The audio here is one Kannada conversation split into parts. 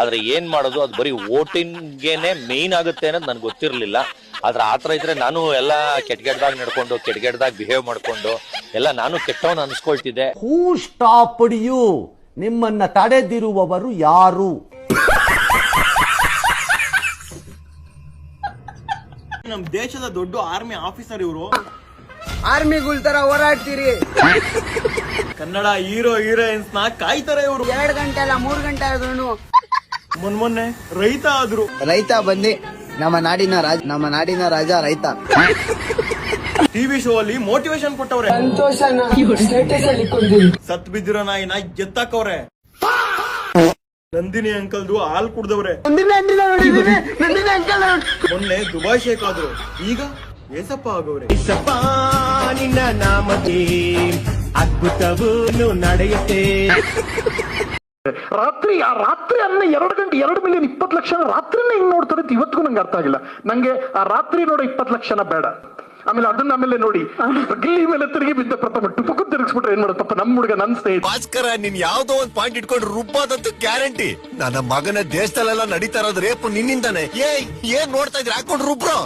ಆದ್ರೆ ಏನ್ ಮಾಡೋದು, ಅದು ಬರೀ ವೋಟಿಂಗ್ಗೆನೆ ಮೇನ್ ಆಗುತ್ತೆ ಅನ್ನೋದು ನನ್ಗೆ ಗೊತ್ತಿರ್ಲಿಲ್ಲ. ಆದ್ರೆ ಆತರ ಇದ್ರೆ ನಾನು ಎಲ್ಲ ಕೆಟ್ಟದಾಗ ನಡ್ಕೊಂಡು ಕೆಟ್ಟದಾಗ ಬಿಹೇವ್ ಮಾಡ್ಕೊಂಡು ಎಲ್ಲ ನಾನು ಕೆಟ್ಟವನ್ ಅನ್ಸ್ಕೊಳ್ತಿದ್ದೆ. ಹೂ ಸ್ಟಾಪ್ಡ್ ಯು? ನಿಮ್ಮನ್ನ ತಡೆದಿರುವವರು ಯಾರು? ನಮ್ ದೇಶದ ದೊಡ್ಡ ಆರ್ಮಿ ಆಫೀಸರ್ ಇವರು. ಆರ್ಮಿಗಳ ತರ ಹೋರಾಡ್ತೀರಿ. ಕನ್ನಡ ಹೀರೋ ಹೀರೋಯಿನ್ಸ್ ನ ಕಾಯ್ತಾರೆ ಇವರು. 2 ಗಂಟೆ ಅಲ್ಲ 3 ಗಂಟೆ ಆದ್ರೂ. ಮೊನ್ನೆ ರೈತ ಆದ್ರು. ರೈತ ಬಂದಿ ನಮ್ಮ ನಾಡಿನ ರಾಜ ರೈತ. ಟಿವಿ ಶೋ ಅಲ್ಲಿ ಮೋಟಿವೇಶನ್ ಕೊಟ್ಟವ್ರೆ. ಸತ್ ಬಿದ್ದಿರೋ ನಾಯಿನ ಎತ್ತಾಕವ್ರೆ. ನಂದಿನಿ ಅಂಕಲ್ದು ಹಾಲ್ ಕುಡ್ದವ್ರೆ. ಮೊನ್ನೆ ದುಬೈ ಶೇಖ್ ಆದ್ರು, ಈಗ ಏಸಪ್ಪ ಆಗವ್ರೆ. ನಿನ್ನ ನಾಮಕ್ಕೆ ಅದ್ಭುತವೂ ನಡೆಯುತ್ತೆ. ರಾತ್ರಿ 2 ಗಂಟೆ 2 ಮಿಲಿಯನ್ 20 ಲಕ್ಷ ರಾತ್ರಿನೇ ಹಿಂಗ್ ನೋಡ್ತಾರೆ ಅಂತ ಇವತ್ತಿಗೂ ನಂಗೆ ಅರ್ಥ ಆಗಿಲ್ಲ. ನಂಗೆ ಆ ರಾತ್ರಿ ನೋಡೋ 20 ಲಕ್ಷನ ಬೇಡ. ಆಮೇಲೆ ನೋಡಿ ಗಿಲ್ಲಿ ಮೇಲೆ ತಿರುಗಿ ಬಿದ್ದ ಪ್ರಥಮ ಟುಪಕು ತಿರುಗಿಸ್ಬಿಟ್ರೆ ಏನ್ ಮಾಡತ್ತಪ್ಪ ನಮ್ಮ ಹುಡುಗ ನನ್ ಸ್ನೇಹಿತ. ಭಾಸ್ಕರ, ನೀನ್ ಯಾವ್ದೋ ಒಂದ್ ಪಾಯಿಂಟ್ ಇಟ್ಕೊಂಡು ರುಬ್ಬಾದಂತೂ ಗ್ಯಾರಂಟಿ. ನನ್ನ ಮಗನ ದೇಶದಲ್ಲೆಲ್ಲ ನಡೀತಾ ಇರೋದು ರೇಪು ನಿನ್ನಿಂದಾನೆ. ಏನ್ ನೋಡ್ತಾ ಇದ್ರೆ ಹಾಕೊಂಡು ರುಬ್ರೋ.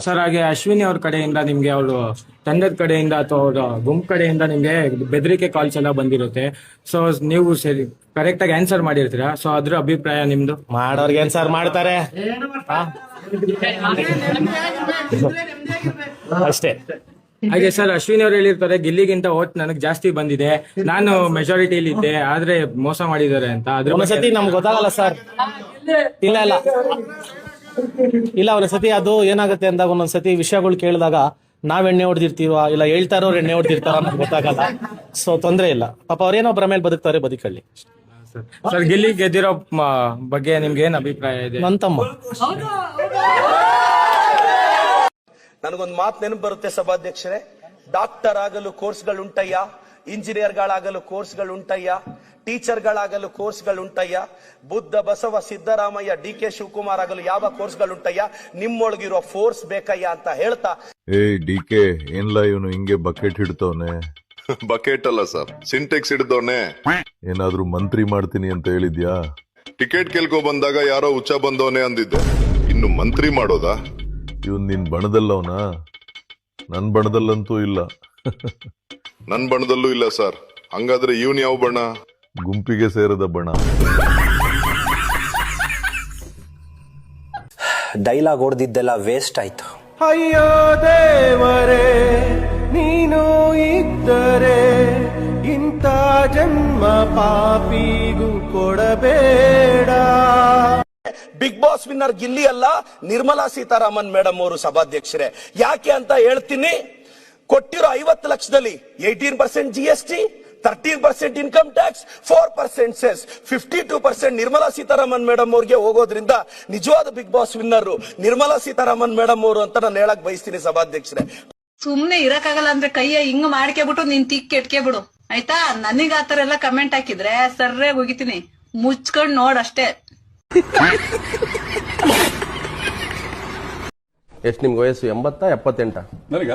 ಸರ್, ಹಾಗೆ ಅಶ್ವಿನಿ ಅವ್ರ ಕಡೆಯಿಂದ ನಿಮ್ಗೆ ಅವರು ತಂಡದ ಕಡೆಯಿಂದ ಅಥವಾ ಅವ್ರ ಗುಂಪು ಕಡೆಯಿಂದ ನಿಮ್ಗೆ ಬೆದರಿಕೆ ಕಾಲ್ಸ್ ಎಲ್ಲ ಬಂದಿರುತ್ತೆ. ಸೊ ನೀವು ಸರಿ ಕರೆಕ್ಟ್ ಆಗಿ ಆನ್ಸರ್ ಮಾಡಿರ್ತೀರಾ. ಸೊ ಅದ್ರ ಅಭಿಪ್ರಾಯ ನಿಮ್ದು? ಮಾಡೋರ್ಗೆ ಆನ್ಸರ್ ಮಾಡ್ತಾರೆ ಅಷ್ಟೇ. ಹಾಗೆ ಸರ್, ಅಶ್ವಿನಿ ಅವ್ರು ಹೇಳಿರ್ತಾರೆ ಗಿಲ್ಲಿಗಿಂತ ಓಟ್ ನನಗೆ ಜಾಸ್ತಿ ಬಂದಿದೆ, ನಾನು ಮೆಜಾರಿಟಿಲಿ ಇದ್ದೆ, ಆದ್ರೆ ಮೋಸ ಮಾಡಿದ್ದಾರೆ ಅಂತ. ಅದ್ರ ಒಂದ್ಸತಿ ನಮ್ಗೆ ಗೊತ್ತಾಗಲ್ಲ ಸರ್. ಇಲ್ಲ ಒಂದ್ಸತಿ ಅದು ಏನಾಗುತ್ತೆ ಅಂದಾಗ ಒಂದೊಂದ್ಸತಿ ವಿಷಯಗಳು ಕೇಳಿದಾಗ ನಾವ್ ಎಣ್ಣೆ ಹೊಡೆದಿರ್ತೀವ, ಇಲ್ಲ ಹೇಳ್ತಾ ಇರೋರು ಎಣ್ಣೆ ಹೊಡೆದಿರ್ತಾರ ಅಂತ ಗೊತ್ತಾಗಲ್ಲ. ಸೊ ತೊಂದ್ರೆ ಇಲ್ಲ, ಪಾಪ ಅವ್ರೇನೋ ಒಬ್ಬರ ಮೇಲೆ ಬದುಕ್ತಾರೆ, ಬದುಕಳ್ಳಿ. ಸರ್, ಗಿಲ್ಲಿ ಗೆದ್ದಿರೋ ಬಗ್ಗೆ ನಿಮ್ಗೆ ಏನ್ ಅಭಿಪ್ರಾಯ ಇದೆ? ನನ್ ತಮ್ಮ. ನನಗೊಂದು ಮಾತು ನೆನಪು ಬರುತ್ತೆ ಸಭಾಧ್ಯಕ್ಷರೇ. ಡಾಕ್ಟರ್ ಆಗಲು ಕೋರ್ಸ್ಗಳುಂಟಯ್ಯ, ಇಂಜಿನಿಯರ್ಗಳಾಗಲು ಕೋರ್ಸ್ಗಳುಂಟಯ್ಯ, ಟೀಚರ್ಗಳಾಗಲು ಕೋರ್ಸ್ಗಳುಂಟಯ್ಯ, ಬುದ್ಧ ಬಸವ ಸಿದ್ದರಾಮಯ್ಯ DK ಶಿವಕುಮಾರ್ ಆಗಲು ಯಾವ ಕೋರ್ಸ್ಗಳುಂಟಯ್ಯ, ನಿಮ್ಮೊಳಗಿರೋ ಫೋರ್ಸ್ ಬೇಕಯ್ಯ ಅಂತ ಹೇಳ್ತಾ. DK ಏನ್ಲ ಇವನು ಹಿಂಗೆ ಬಕೆಟ್ ಹಿಡ್ತವನೆ? ಬಕೆಟ್ ಅಲ್ಲ ಸರ್, ಸಿಂಟೆಕ್ಸ್ ಹಿಡ್ದವನೆ. ಏನಾದ್ರೂ ಮಂತ್ರಿ ಮಾಡ್ತೀನಿ ಅಂತ ಹೇಳಿದ್ಯಾ? ಟಿಕೆಟ್ ಕೇಳ್ಕೊ ಬಂದಾಗ ಯಾರೋ ಹುಚ್ಚ ಬಂದವನೆ ಅಂದಿದ್ದೆ, ಇನ್ನು ಮಂತ್ರಿ ಮಾಡೋದಾ? ಇವನ್ ನಿನ್ ಬಣದಲ್ಲವನ? ನನ್ ಬಣದಲ್ಲಂತೂ ಇಲ್ಲ. ನನ್ ಬಣದಲ್ಲೂ ಇಲ್ಲ ಸರ್. ಹಂಗಾದ್ರೆ ಇವನ್ ಯಾವ ಬಣ? ಗುಂಪಿಗೆ ಸೇರದ ಬಣ. ಡೈಲಾಗ್ ಹೊಡೆದಿದ್ದೆಲ್ಲ ವೇಸ್ಟ್ ಆಯ್ತು. ಅಯ್ಯೋ ದೇವರೇ, ನೀನು ಇದ್ದರೆ ಇಂಥ ಜನ್ಮ ಪಾಪಿಗೂ ಕೊಡಬೇಡ. ಬಿಗ್ ಬಾಸ್ ವಿನ್ನರ್ ಗಿಲ್ಲಿ ಅಲ್ಲ, ನಿರ್ಮಲಾ ಸೀತಾರಾಮನ್ ಮೇಡಮ್ ಅವರು ಸಭಾಧ್ಯಕ್ಷರೇ. ಯಾಕೆ ಅಂತ ಹೇಳ್ತೀನಿ. ಕೊಟ್ಟಿರೋ 50 ಲಕ್ಷದಲ್ಲಿ 18% GST, 13% income tax, 4% cess, 52% Nirmala Sitharaman madam ಅವ್ರಿಗೆ ಹೋಗೋದ್ರಿಂದ ನಿಜವಾದ big boss winner Nirmala Sitharaman madam ಅವರು ಅಂತ ನಾನು ಹೇಳಕ್ ಬಯಸ್ತೀನಿ ಸಭಾಧ್ಯಕ್ಷರೇ. ಸುಮ್ನೆ ಇರಕ್ಕಾಗಲ್ಲ ಅಂದ್ರೆ ಕೈಯ ಹಿಂಗ್ ಮಾಡ್ಕೆಬಿಟ್ಟು ನೀನ್ ತಿಕ್ ಎಟ್ಕೆ ಬಿಡು ಆಯ್ತಾ. ನನಗ್ ಆತರ ಎಲ್ಲ ಕಮೆಂಟ್ ಹಾಕಿದ್ರೆ ಸರ್ರೇ ಹೋಗಿತೀನಿ, ಮುಚ್ಕೊಂಡ್ ನೋಡ್ ಅಷ್ಟೇ. ಎಷ್ಟು ನಿಮ್ಗೆ ವಯಸ್ಸು? 80 78? ನನಗ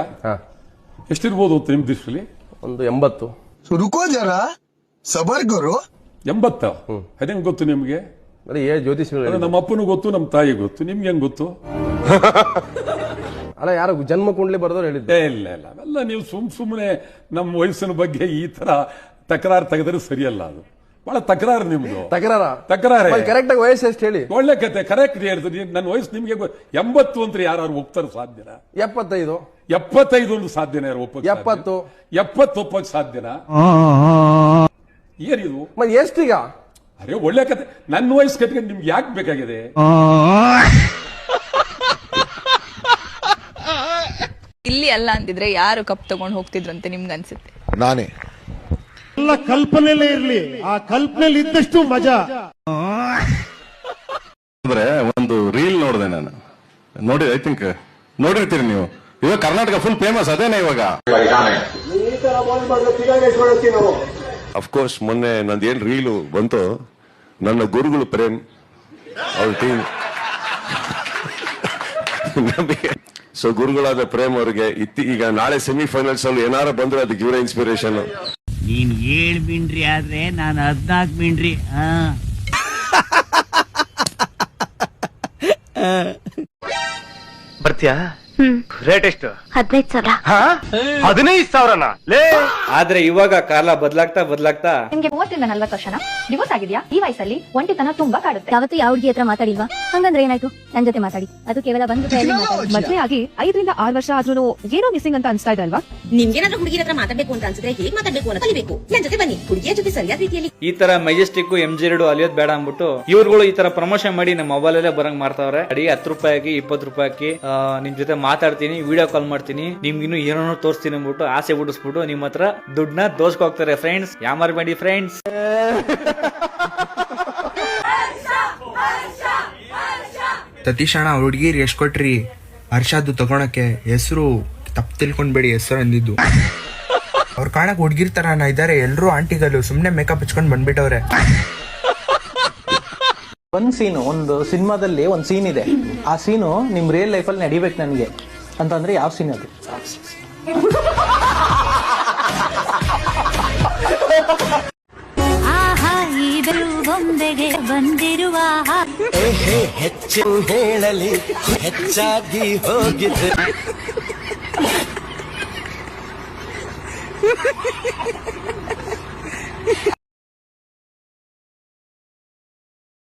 ಎಷ್ಟಿರ್ಬೋದು ಅಂತ ನಿಮ್ ದೃಷ್ಟಿಯಲ್ಲಿ? ಒಂದು 80. ರುಕೋ ಜರ ಸಬರ್ ಗುರು. 80? ಅದೇನ್ ಗೊತ್ತು ನಿಮ್ಗೆ? ಜ್ಯೋತಿಷಿಗಳು ನಮ್ಮ ಅಪ್ಪನೂ ಗೊತ್ತು, ನಮ್ಮ ತಾಯಿ ಗೊತ್ತು, ನಿಮ್ಗೆ ಹೆಂಗ್ ಗೊತ್ತು? ಅಲ್ಲ, ಯಾರು ಜನ್ಮ ಕುಂಡ್ಲಿ ಬರ್ದವ್ರು ಹೇಳಿದ್ದೆ? ಇಲ್ಲ ಇಲ್ಲ, ಅವೆಲ್ಲ ನೀವು ಸುಮ್ಮನೆ ನಮ್ಮ ವಯಸ್ಸಿನ ಬಗ್ಗೆ ಈ ತರ ತಕರಾರು ತೆಗೆದ್ರೆ ಸರಿಯಲ್ಲ. ಅದು ಬಹಳ ತಕರಾರು ನಿಮ್ದು. ತಕರಾರು ಕರೆಕ್ಟ್ ಆಗಿ ವಯಸ್ಸು ಎಷ್ಟು ಹೇಳಿ? ಒಳ್ಳೆ ಕತೆ, ಕರೆಕ್ಟ್ ಹೇಳ್ತೀನಿ. ನನ್ನ ವಯಸ್ಸು ನಿಮ್ಗೆ 80 ಅಂತ ಯಾರು ಒಪ್ತಾರೆ? ಸಾಧ್ಯನಾ? 75. 75 ಒಂದು ಸಾಧ್ಯನ? ಯಾರು ಒಪ್ಪ? 70 ಒಪ್ಪಕ್ ಸಾಧ್ಯನಾ? ಏನಿದು ಎಷ್ಟೀಗ? ಅರೆ ಒಳ್ಳೆ ಕತೆ. ನನ್ನ ವಯಸ್ಸು ಕಟ್ಕೊಂಡು ನಿಮ್ಗೆ ಯಾಕೆ ಬೇಕಾಗಿದೆ? ಇಲ್ಲಿ ಅಲ್ಲ ಅಂತಿದ್ರೆ ಯಾರು ಕಪ್ ತಗೊಂಡ್ ಹೋಗ್ತಿದ್ರಂತೆ ನಿಮ್ಗೆ ಅನ್ಸುತ್ತೆ? ನಾನೇ. ಎಲ್ಲ ಕಲ್ಪನೆಯಲ್ಲೇ ಇರ್ಲಿ, ಆ ಕಲ್ಪನೆಯಲ್ಲಿ ಇದ್ದಷ್ಟು ಮಜಾ. ಅಂದ್ರೆ ಒಂದು ರೀಲ್ ನೋಡಿದೆ ನಾನು. ನೋಡಿ, ಐ ಥಿಂಕ್ ನೋಡಿರ್ತೀರಿ ನೀವು. ಇವಾಗ ಕರ್ನಾಟಕ ಫುಲ್ ಫೇಮಸ್ ಅದೇನೆ ಇವಾಗ. ಅಫ್ಕೋರ್ಸ್ ಮೊನ್ನೆ ನಂದೇನ್ ರೀಲು ಬಂತು, ನನ್ನ ಗುರುಗಳು ಪ್ರೇಮ್ ಅವ್ರ ಟೀಮ್. ಸೊ ಗುರುಗಳಾದ ಪ್ರೇಮ್ ಅವರಿಗೆ ಈಗ ನಾಳೆ ಸೆಮಿಫೈನಲ್ಸ್ ಅಲ್ಲಿ ಏನಾರ ಬಂದ್ರೆ ಅದಕ್ಕೆ ಇವರೇ ಇನ್ಸ್ಪಿರೇಷನ್. ನೀನ್ 7 ಮಿಂಡ್ರಿ ಆದ್ರೆ ನಾನು 14 ಮಿಂಡ್ರಿ. ಬರ್ತೀಯಾ? ರೇಟ್ ಎಷ್ಟು? 15,000. 15,000 ಲೇ. ಆದ್ರೆ ಇವಾಗ ಕಾಲ ಬದಲಾಗ್ತಾ ನಿಮ್ಗೆ 30 ಇಂದ 40 ವರ್ಷನ ಡಿವೋರ್ಸ್ ಆಗಿದ್ಯಾ? ಈ ವಯಸ್ಸಲ್ಲಿ ಒಂಟಿತನ ತುಂಬಾ ಕಾಡುತ್ತೆ. ಯಾವತ್ತು ಯಾವ ಹುಡುಗಿ ಹತ್ರ ಮಾತಾಡಿಲ್ವಾ? ಹಂಗಂದ್ರೆ ಏನಾಯ್ತು? ನನ್ ಜೊತೆ ಮಾತಾಡಿ. ಅದು ಕೇವಲ ಮದ್ವೆ ಆಗಿ 5 ರಿಂದ 6 ವರ್ಷ ಆದ್ರೂ ಏನೋ ಮಿಸ್ಸಿಂಗ್ ಅಂತ ಅನ್ಸ್ತಾ ಇದೆ ಅಲ್ವಾ? ನಿಮ್ಗೇನಾದ್ರೂ ಹುಡುಗಿರ ಹತ್ರ ಮಾತಾಡ್ಬೇಕು ಅಂತ ಅನ್ಸಿದ್ರೆ ಹೇಗ್ ಮಾತಾಡ್ಬೇಕು ಅಂತ ಕಲಿಬೇಕು. ನನ್ ಜೊತೆ ಬನ್ನಿ, ಹುಡುಗಿಯ ಜೊತೆ ಸರಿಯಾದ ರೀತಿಯಲ್ಲಿ. ಈ ತರ ಮೆಜೆಸ್ಟಿಕ್ MG2 ಅಲಿಯೋದ್ ಬೇಡ ಅಂದ್ಬಿಟ್ಟು ಇವ್ರುಗಳು ಈ ತರ ಪ್ರಮೋಷನ್ ಮಾಡಿ ನಮ್ಮ ಮೊಬೈಲ್ ಅಲ್ಲೇ ಬರಂಗ್ ಮಾಡ್ತಾವ್ರೆ. ಅಡಿ 10 ರೂಪಾಯಿಗೆ 20 ರೂಪಾಯಿಗೆ ನಿಮ್ ಜೊತೆ ಮಾತಾಡ್ತೀನಿ, ವಿಡಿಯೋ ಕಾಲ್ ಮಾಡ್ತೀನಿ, ನಿಮ್ಗೆ ಇನ್ನು ಏನೋ ತೋರಿಸ್ತೀನಿ ಅಂದ್ಬಿಟ್ಟು ಆಸೆ ಹುಟ್ಟಿಸ್ಬಿಟ್ಟು ನಿಮ್ ಹತ್ರ ದುಡ್ಡನ್ನ ದೋಸ್ಕೋಗ್ತಾರೆ. ಫ್ರೆಂಡ್ಸ್, ಯಾಮಾರ್ಬೇಡಿ ಫ್ರೆಂಡ್ಸ್. ಸತೀಶ್ ಅಣ್ಣ ಹುಡುಗಿರಿ ಎಷ್ಟ್ ಕೊಟ್ರಿ? ಹರ್ಷದ್ದು ತಗೊಳಕ್ಕೆ ಹೆಸರು ತಪ್ಪು ತಿಳ್ಕೊಂಡ್ಬೇಡಿ, ಹೆಸರು ಅಂದಿದ್ದು. ಅವ್ರು ಕಾಣಕ್ ಹುಡ್ಗಿರ್ತಾರ ಇದಾರೆ, ಎಲ್ರು ಆಂಟಿಗಳು ಸುಮ್ನೆ ಮೇಕಪ್ ಹಚ್ಕೊಂಡ್ ಬಂದ್ಬಿಟ್ಟವ್ರೆ. ಒಂದು ಸಿನಿಮಾದಲ್ಲಿ ಒಂದು ಸೀನ್ ಇದೆ. ಆ ಸೀನು ನಿಮ್ ರಿಯಲ್ ಲೈಫ್ ಅಲ್ಲಿ ನಡಿಬೇಕು ನನಗೆ ಅಂತಂದ್ರೆ ಯಾವ ಸೀನ್ ಅದು? ಬಂದಿರುವ ಹೆಚ್ಚು ಹೇಳಲಿ ಹೆಚ್ಚಾಗಿ ಹೋಗಿದೆ.